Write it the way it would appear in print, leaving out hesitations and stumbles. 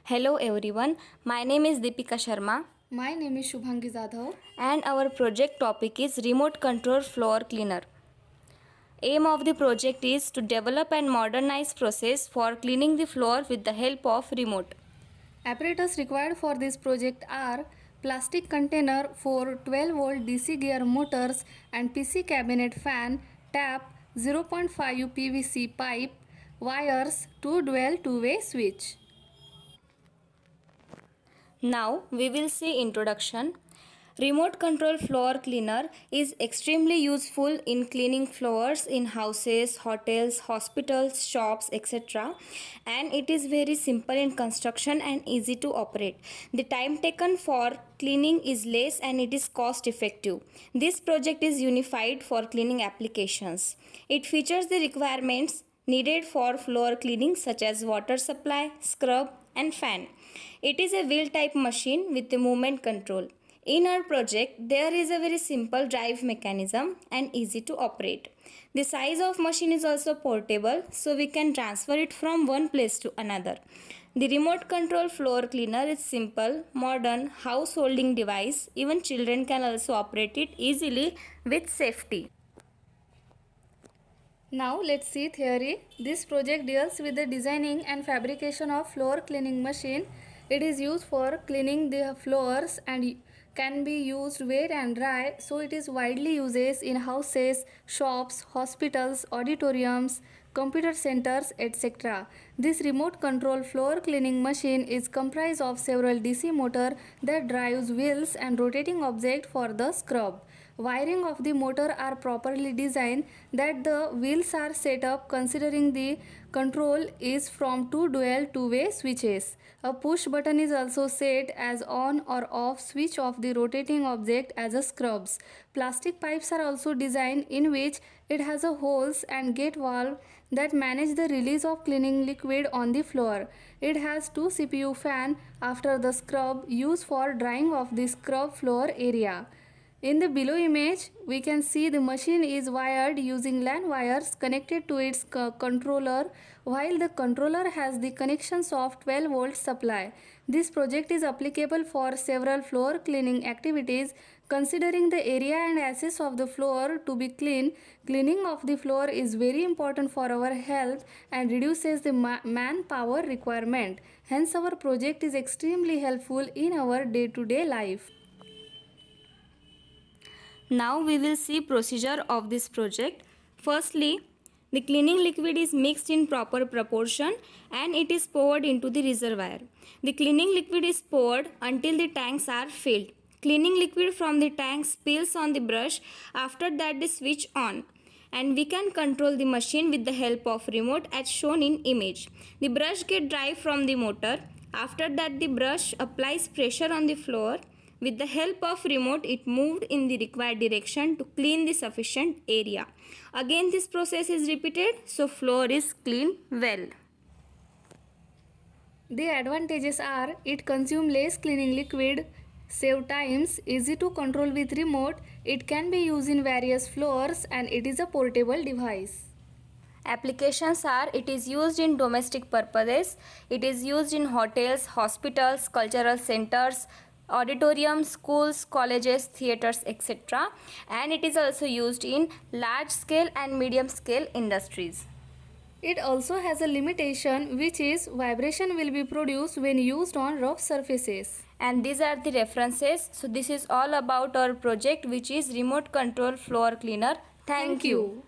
Hello everyone, my name is Deepika Sharma My name is Shubhangi Jadhav. and our project topic is remote control floor cleaner. Aim of the project is to develop and modernize process for cleaning the floor with the help of remote. Apparatus required for this project are plastic container for 12-volt DC gear motors and PC cabinet fan, tap, 0.5 PVC pipe, wires, two dual two-way switch. Now we will see introduction. Remote control floor cleaner is extremely useful in cleaning floors in houses, hotels, hospitals, shops, etc. And it is very simple in construction and easy to operate. The time taken for cleaning is less and it is cost effective. This project is unified for cleaning applications. It features the requirements needed for floor cleaning such as water supply, scrub and fan. It is a wheel type machine with a movement control. In our project, there is a very simple drive mechanism and easy to operate. The size of machine is also portable, so we can transfer it from one place to another. The remote control floor cleaner is simple, modern, householding device. Even children can also operate it easily with safety. Now let's see theory. This project deals with the designing and fabrication of floor cleaning machine. It is used for cleaning the floors and can be used wet and dry, so it is widely used in houses, shops, hospitals, auditoriums, computer centers, etc. This remote control floor cleaning machine is comprised of several DC motor that drives wheels and rotating object for the scrub. Wiring of the motor are properly designed that the wheels are set up considering the control is from two dual two-way switches. A push button is also set as on or off switch of the rotating object as a scrubs. Plastic pipes are also designed in which it has a holes and gate valve that manage the release of cleaning liquid on the floor. It has two CPU fan after the scrub used for drying of the scrub floor area. In the below image, we can see the machine is wired using LAN wires connected to its controller, while the controller has the connections of 12-volt supply. This project is applicable for several floor cleaning activities. Considering the area and access of the floor to be clean, cleaning of the floor is very important for our health and reduces the manpower requirement. Hence, our project is extremely helpful in our day-to-day life. Now we will see procedure of this project. Firstly, the cleaning liquid is mixed in proper proportion and it is poured into the reservoir. The cleaning liquid is poured until the tanks are filled. Cleaning liquid from the tank spills on the brush. After that, the switch on. And we can control the machine with the help of remote as shown in image. The brush gets dry from the motor. After that, the brush applies pressure on the floor. With the help of remote, it moved in the required direction to clean the sufficient area. Again, this process is repeated, so floor is cleaned well. The advantages are it consumes less cleaning liquid, save times, easy to control with remote, it can be used in various floors and it is a portable device. Applications are it is used in domestic purposes, it is used in hotels, hospitals, cultural centers, auditoriums, schools, colleges, theaters, etc. And it is also used in large scale and medium scale industries. It also has a limitation, which is vibration will be produced when used on rough surfaces. And these are the references. So this is all about our project, which is remote control floor cleaner. Thank you.